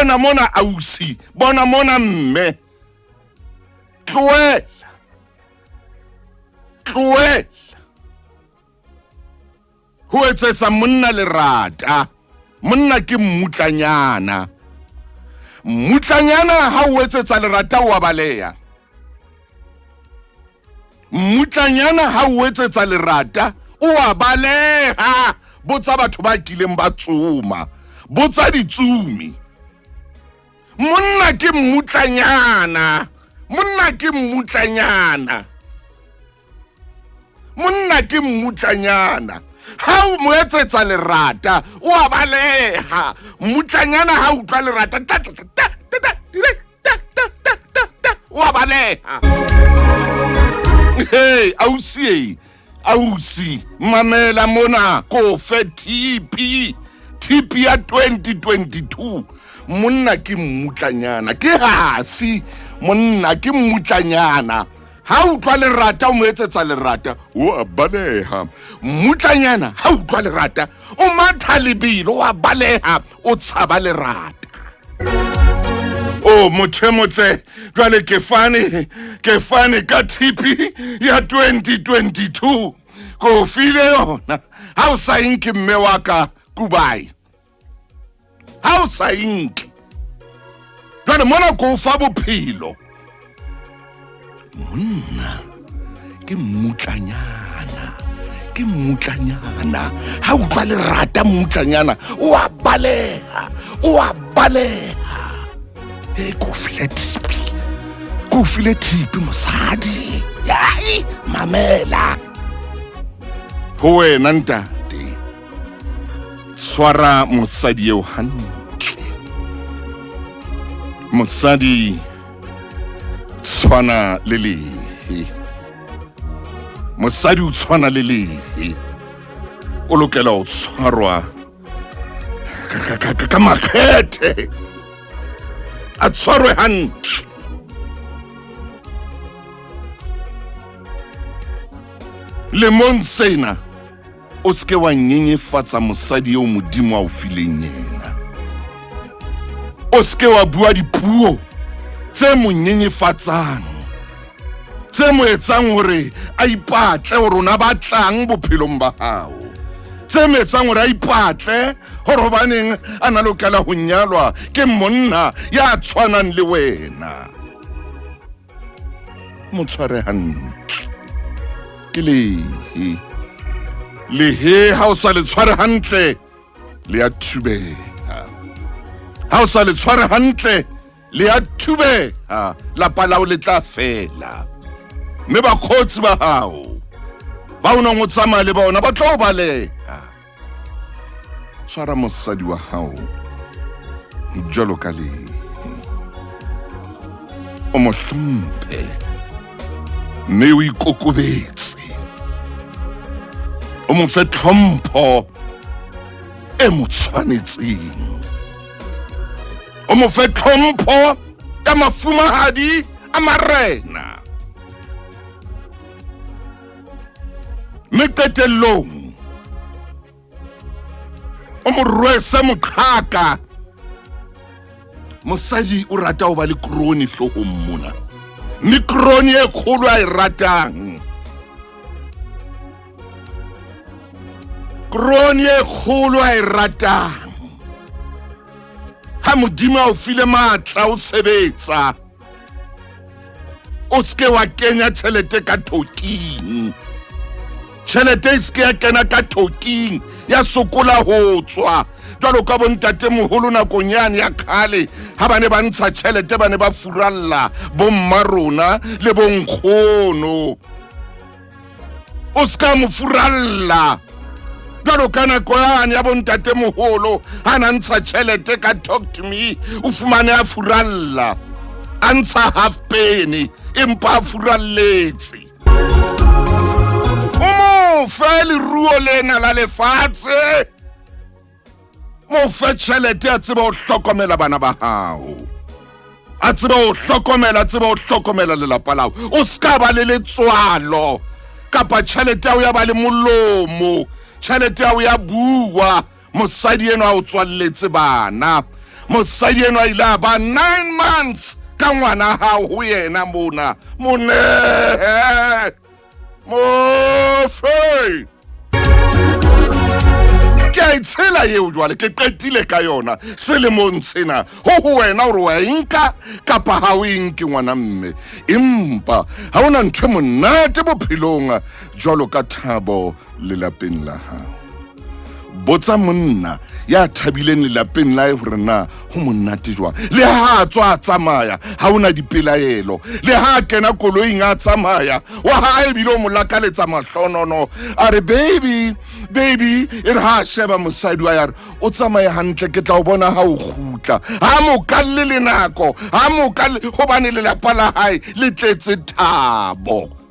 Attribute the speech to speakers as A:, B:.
A: bona mona ausi, bona mona mme. Tloela. Ho etsetsa monna lerata. Monna ke mmutlanyana. Mmutlanyana ha o etsetsa lerata wa baleya. Mmutlanyana ha o etsetsa lerata o baleha. Botsa batho ba kileng ba tsoma. Botsa ditsumi. Monna ke mmutlanyana. Monna ke mmutlanyana. Monna ke mmutlanyana. Ha o mo etsetsa lerata o baleha. Mmutlanyana ha o utlwa lerata o baleha. Hey, ausi, mamela mona ko fe TP ya 2022. Monna ke mmutlanyana, ke hasi. Monna ke mmutlanyana. Ha o utlwa lerata o mo etsetsa lerata o baleha. Mmutlanyana ha o utlwa lerata o matha lebilo o baleha o tshaba lerata. Oh motle jwale ke fane ka TP ya 2022 ko file yona. Ha o sa inke mme wa ka Kubai. Ha o sa inke jwale mona ko fa bophelo. Monna ke mmutlanyana. Ke mmutlanyana. Ha o utlwa lerata mmutlanyana o baleha. Go file tipi mosadi. Yai mamela. Ho wena ntate. Swara mosadi eo hantle. Mosadi tshwana le lehe. Mosadi o tshwana le lehe. O lokela ho tshwarwa ka makgethe. A tshwarwe hantle. Le monsena o ske wa nyenyefatsa mosadi eo modimo a o fileng yena. O ske wa bua dipuo tse mo nyenyefatsang, tse mo etsang hore a ipatle hore ona batlang bophelong ba hao, tse mo etsang hore a ipatle hore hobaneng a na lokela ho nyalwa ke monna ya tshwanang le wena. Motshware hantle. Ke lehe ha o sa le tshware hantle le ya thubeha. Ha o sa le tshware hantle le ya thubeha. Lapa lao le tla fela. Mme bakgotsi ba hao ba o nang o tsamaya le bona ba tla o baleha. Tshwara mosadi wa hao jwalo ka lehe. O mo hlomphe mme o ikokobetse. O mo fe tlhompho e mo tshwanetseng. O mo fe tlhompho ya mafumahadi a marena. Mme qetellong o mo rwese moqhaka. Mosadi o rata ho ba le kroni hlohong mona. Mme kroni e kgolo a e ratang. Kroni e kgolo a e ratang. Ha modimo a o file matla o sebetsa. O ske wa kenya tjhelete ka toking. Tjhelete e ske ya kena ka toking. Ya sokola ho tswa. Jwalo ka bontate moholo nakong yane ya khale ha bane ba ntsha tjhelete bane ba furalla bo mmarona le bo nkgono. O ska mo furalla. Jwalo ka nako yane ya bontate moholo ha na ntsha tjhelete ka Talk to Me o fumane a furalla. A ntsha half penny empa a furalletse. O mo fe leruo lena la lefatshe. Mo fe tjhelete a tseba ho hlokomela bana ba hao. A tseba ho hlokomela lelapa lao. O ska ba le letswalo kapa tjhelete ya o ya ba le molomo. Tjhelete ya o ya bua. Mosadi eno a o tswalletse bana. mosadi eno a ile a ba 9 months ka ngwana hao ho yena mona monehe mofe ke a itshela eo jwale ke qetile ka yona selemong sena ho wena hore wa enka kapa ha o enke ngwana mme empa ha ona ntho monate bophelong jwalo ka thabo lelapeng la hao. Botsa monna ya thabileng lelapeng la hore na ho monate jwang le ha tswa a tsamaya ha ona dipelaelo le ha kena koloing a tsamaya wa ha e bile o molakaletsa mahlonono a re baby e re ha sheba mosadi wa ya re o tsamaya hantle ke tla o bona ha o khutla ha mo kalle le nako ha mo kalle hobane lelapa la hae le tletse thabo.